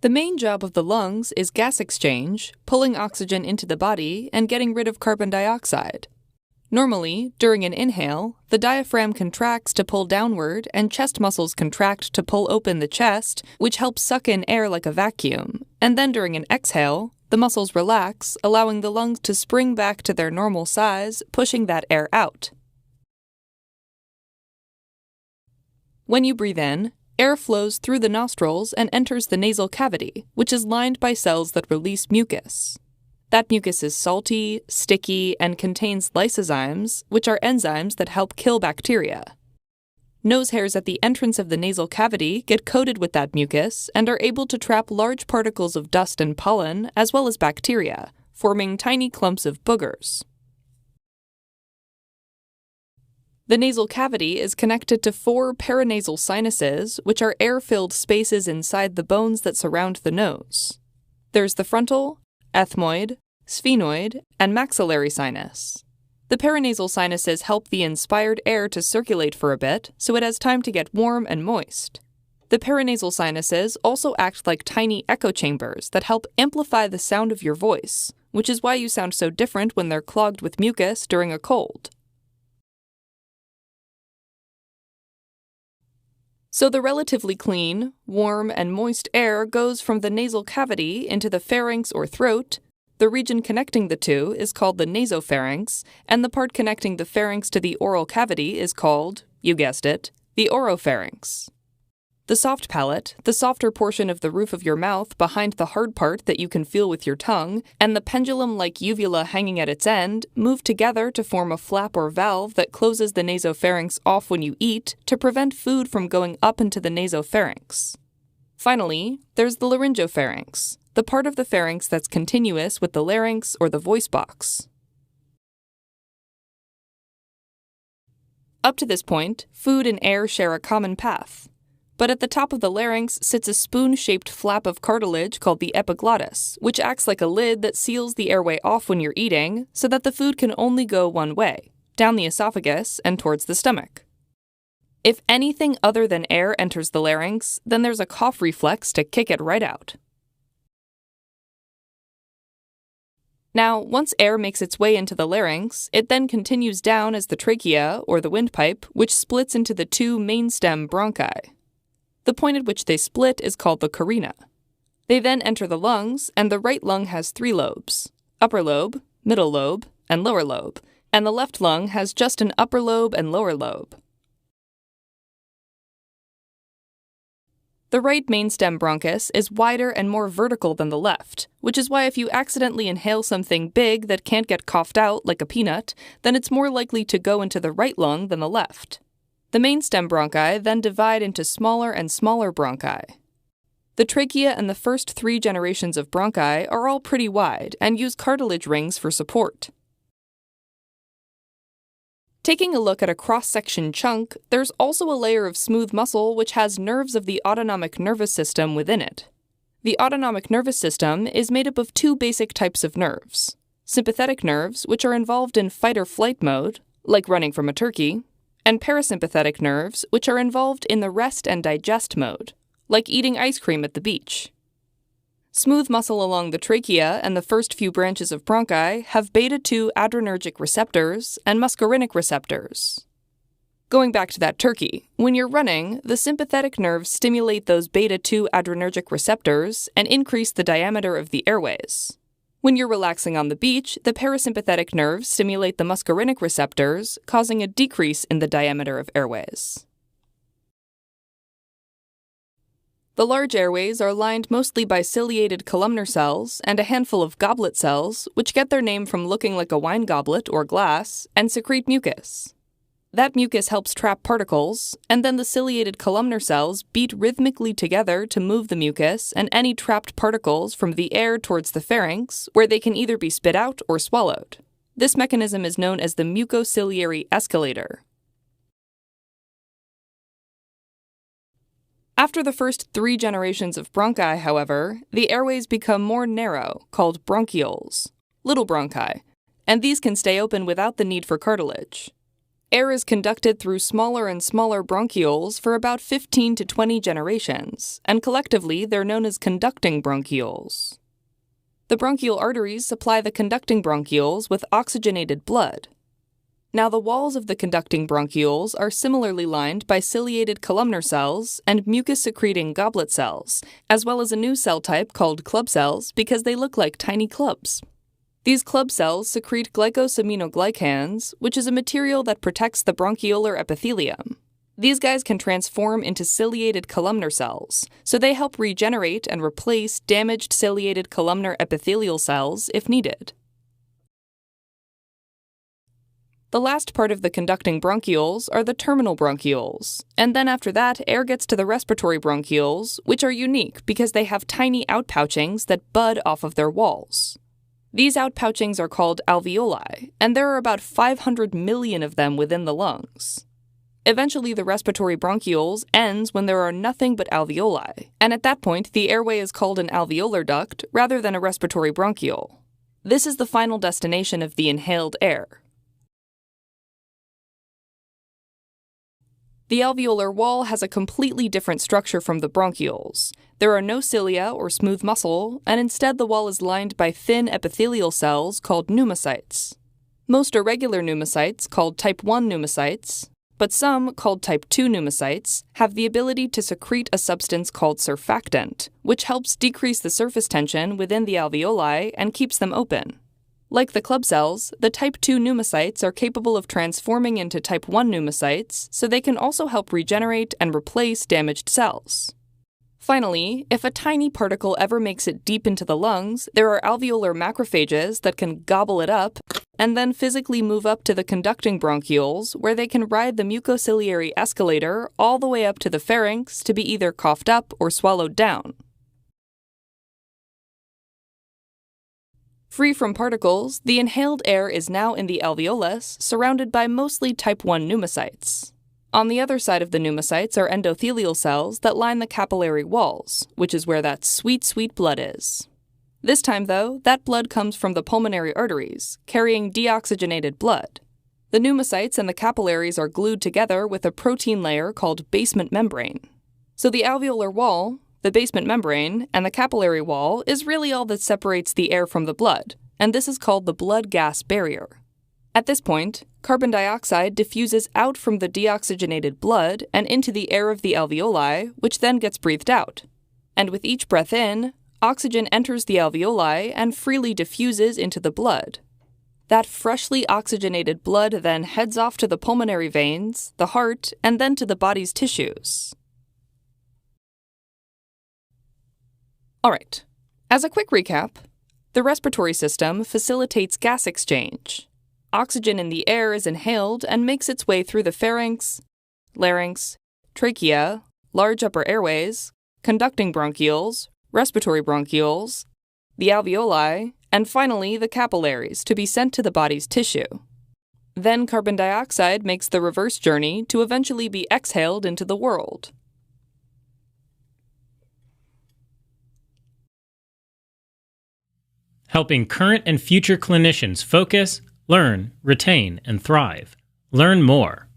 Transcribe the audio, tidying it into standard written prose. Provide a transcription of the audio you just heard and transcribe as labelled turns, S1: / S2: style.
S1: The main job of the lungs is gas exchange, pulling oxygen into the body and getting rid of carbon dioxide. Normally, during an inhale, the diaphragm contracts to pull downward and chest muscles contract to pull open the chest, which helps suck in air like a vacuum. And then during an exhale, the muscles relax, allowing the lungs to spring back to their normal size, pushing that air out. When you breathe in, air flows through the nostrils and enters the nasal cavity, which is lined by cells that release mucus. That mucus is salty, sticky, and contains lysozymes, which are enzymes that help kill bacteria. Nose hairs at the entrance of the nasal cavity get coated with that mucus and are able to trap large particles of dust and pollen, as well as bacteria, forming tiny clumps of boogers. The nasal cavity is connected to 4 paranasal sinuses, which are air-filled spaces inside the bones that surround the nose. There's the frontal, ethmoid, sphenoid, and maxillary sinus. The paranasal sinuses help the inspired air to circulate for a bit, so it has time to get warm and moist. The paranasal sinuses also act like tiny echo chambers that help amplify the sound of your voice, which is why you sound so different when they're clogged with mucus during a cold. So the relatively clean, warm, and moist air goes from the nasal cavity into the pharynx or throat. The region connecting the two is called the nasopharynx, and the part connecting the pharynx to the oral cavity is called, you guessed it, the oropharynx. The soft palate, the softer portion of the roof of your mouth behind the hard part that you can feel with your tongue, and the pendulum-like uvula hanging at its end move together to form a flap or valve that closes the nasopharynx off when you eat to prevent food from going up into the nasopharynx. Finally, there's the laryngopharynx, the part of the pharynx that's continuous with the larynx or the voice box. Up to this point, food and air share a common path. But at the top of the larynx sits a spoon-shaped flap of cartilage called the epiglottis, which acts like a lid that seals the airway off when you're eating so that the food can only go one way, down the esophagus and towards the stomach. If anything other than air enters the larynx, then there's a cough reflex to kick it right out. Now, once air makes its way into the larynx, it then continues down as the trachea, or the windpipe, which splits into the 2 main stem bronchi. The point at which they split is called the carina. They then enter the lungs, and the right lung has 3 lobes: upper lobe, middle lobe, and lower lobe, and the left lung has just an upper lobe and lower lobe. The right mainstem bronchus is wider and more vertical than the left, which is why if you accidentally inhale something big that can't get coughed out, like a peanut, then it's more likely to go into the right lung than the left. The mainstem bronchi then divide into smaller and smaller bronchi. The trachea and the first 3 generations of bronchi are all pretty wide and use cartilage rings for support. Taking a look at a cross-section chunk, there's also a layer of smooth muscle which has nerves of the autonomic nervous system within it. The autonomic nervous system is made up of 2 basic types of nerves: sympathetic nerves, which are involved in fight-or-flight mode, like running from a turkey, and parasympathetic nerves, which are involved in the rest and digest mode, like eating ice cream at the beach. Smooth muscle along the trachea and the first few branches of bronchi have beta-2 adrenergic receptors and muscarinic receptors. Going back to that turkey, when you're running, the sympathetic nerves stimulate those beta-2 adrenergic receptors and increase the diameter of the airways. When you're relaxing on the beach, the parasympathetic nerves stimulate the muscarinic receptors, causing a decrease in the diameter of airways. The large airways are lined mostly by ciliated columnar cells and a handful of goblet cells, which get their name from looking like a wine goblet or glass, and secrete mucus. That mucus helps trap particles, and then the ciliated columnar cells beat rhythmically together to move the mucus and any trapped particles from the air towards the pharynx, where they can either be spit out or swallowed. This mechanism is known as the mucociliary escalator. After the first 3 generations of bronchi, however, the airways become more narrow, called bronchioles, little bronchi, and these can stay open without the need for cartilage. Air is conducted through smaller and smaller bronchioles for about 15 to 20 generations, and collectively they're known as conducting bronchioles. The bronchial arteries supply the conducting bronchioles with oxygenated blood. Now, the walls of the conducting bronchioles are similarly lined by ciliated columnar cells and mucus-secreting goblet cells, as well as a new cell type called club cells because they look like tiny clubs. These club cells secrete glycosaminoglycans, which is a material that protects the bronchiolar epithelium. These guys can transform into ciliated columnar cells, so they help regenerate and replace damaged ciliated columnar epithelial cells if needed. The last part of the conducting bronchioles are the terminal bronchioles, and then after that, air gets to the respiratory bronchioles, which are unique because they have tiny outpouchings that bud off of their walls. These outpouchings are called alveoli, and there are about 500 million of them within the lungs. Eventually, the respiratory bronchioles ends when there are nothing but alveoli, and at that point, the airway is called an alveolar duct rather than a respiratory bronchiole. This is the final destination of the inhaled air. The alveolar wall has a completely different structure from the bronchioles. There are no cilia or smooth muscle, and instead the wall is lined by thin epithelial cells called pneumocytes. Most are regular pneumocytes called type 1 pneumocytes, but some, called type 2 pneumocytes, have the ability to secrete a substance called surfactant, which helps decrease the surface tension within the alveoli and keeps them open. Like the club cells, the type 2 pneumocytes are capable of transforming into type 1 pneumocytes, so they can also help regenerate and replace damaged cells. Finally, if a tiny particle ever makes it deep into the lungs, there are alveolar macrophages that can gobble it up and then physically move up to the conducting bronchioles, where they can ride the mucociliary escalator all the way up to the pharynx to be either coughed up or swallowed down. Free from particles, the inhaled air is now in the alveolus, surrounded by mostly type 1 pneumocytes. On the other side of the pneumocytes are endothelial cells that line the capillary walls, which is where that sweet, sweet blood is. This time, though, that blood comes from the pulmonary arteries, carrying deoxygenated blood. The pneumocytes and the capillaries are glued together with a protein layer called basement membrane. So the alveolar wall, the basement membrane, and the capillary wall is really all that separates the air from the blood, and this is called the blood-gas barrier. At this point, carbon dioxide diffuses out from the deoxygenated blood and into the air of the alveoli, which then gets breathed out. And with each breath in, oxygen enters the alveoli and freely diffuses into the blood. That freshly oxygenated blood then heads off to the pulmonary veins, the heart, and then to the body's tissues. Alright, as a quick recap, the respiratory system facilitates gas exchange. Oxygen in the air is inhaled and makes its way through the pharynx, larynx, trachea, large upper airways, conducting bronchioles, respiratory bronchioles, the alveoli, and finally the capillaries to be sent to the body's tissue. Then carbon dioxide makes the reverse journey to eventually be exhaled into the world.
S2: Helping current and future clinicians focus, learn, retain, and thrive. Learn more